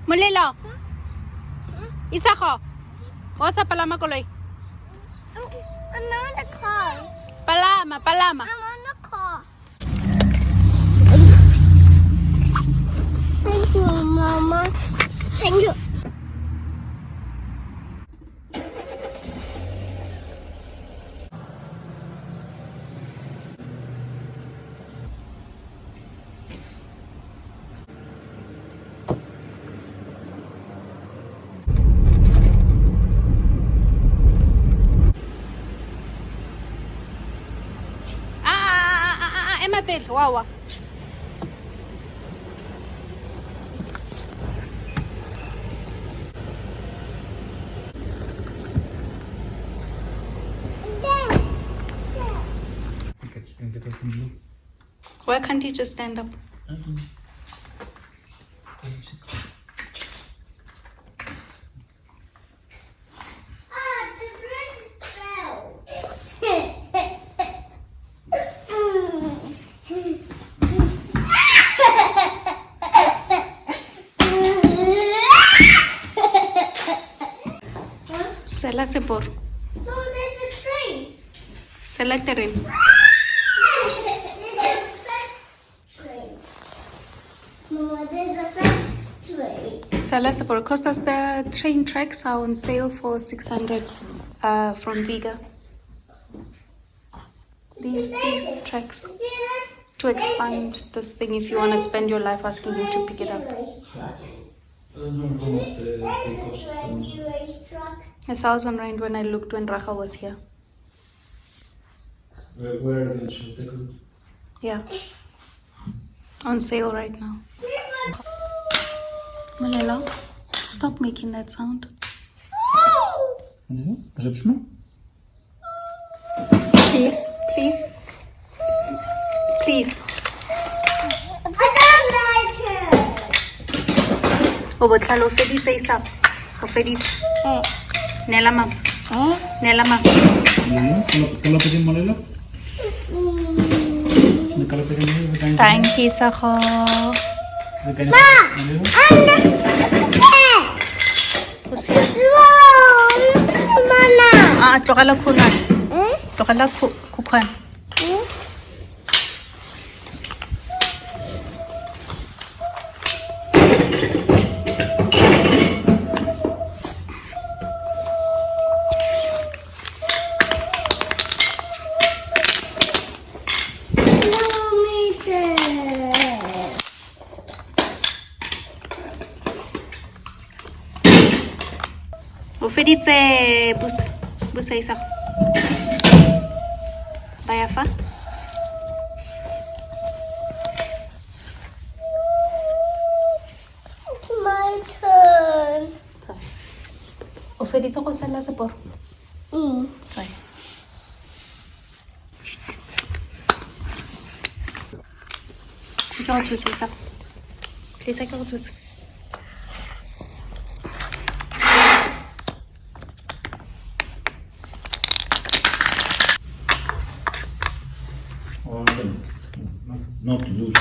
Molelo. Isa ko. O sa palama kolay. I'm on the car. Palama. I'm on the car. Thank you, Mama. Thank you. Emma Bill, wawa. Why can't he just stand up? The bridge fell. Sela seporo. No, there's a train. Sela terrain. Train. Mama, there's a factory. Sela seporo. Because the train tracks are on sale for 600 from Viga. These tracks. See that? To expand this thing if you want to spend your life asking him to pick it up. Racetrack. 1,000 rand when I looked when Racha was here. Where are the insurance? Yeah. On sale right now. Malala, stop making that sound. Please, please. Please. I don't like it. O botlalo feditse isa. O feditse. Nela mam. Nela mam. Thank you, Saho. Ah, tokala kunan. Tokala kukan. O feditse busa isa. Bayafa. It's my turn. Sorry. O feditse ko sala seporo. Sorry. Go to isa. Please I go to. Not to lose.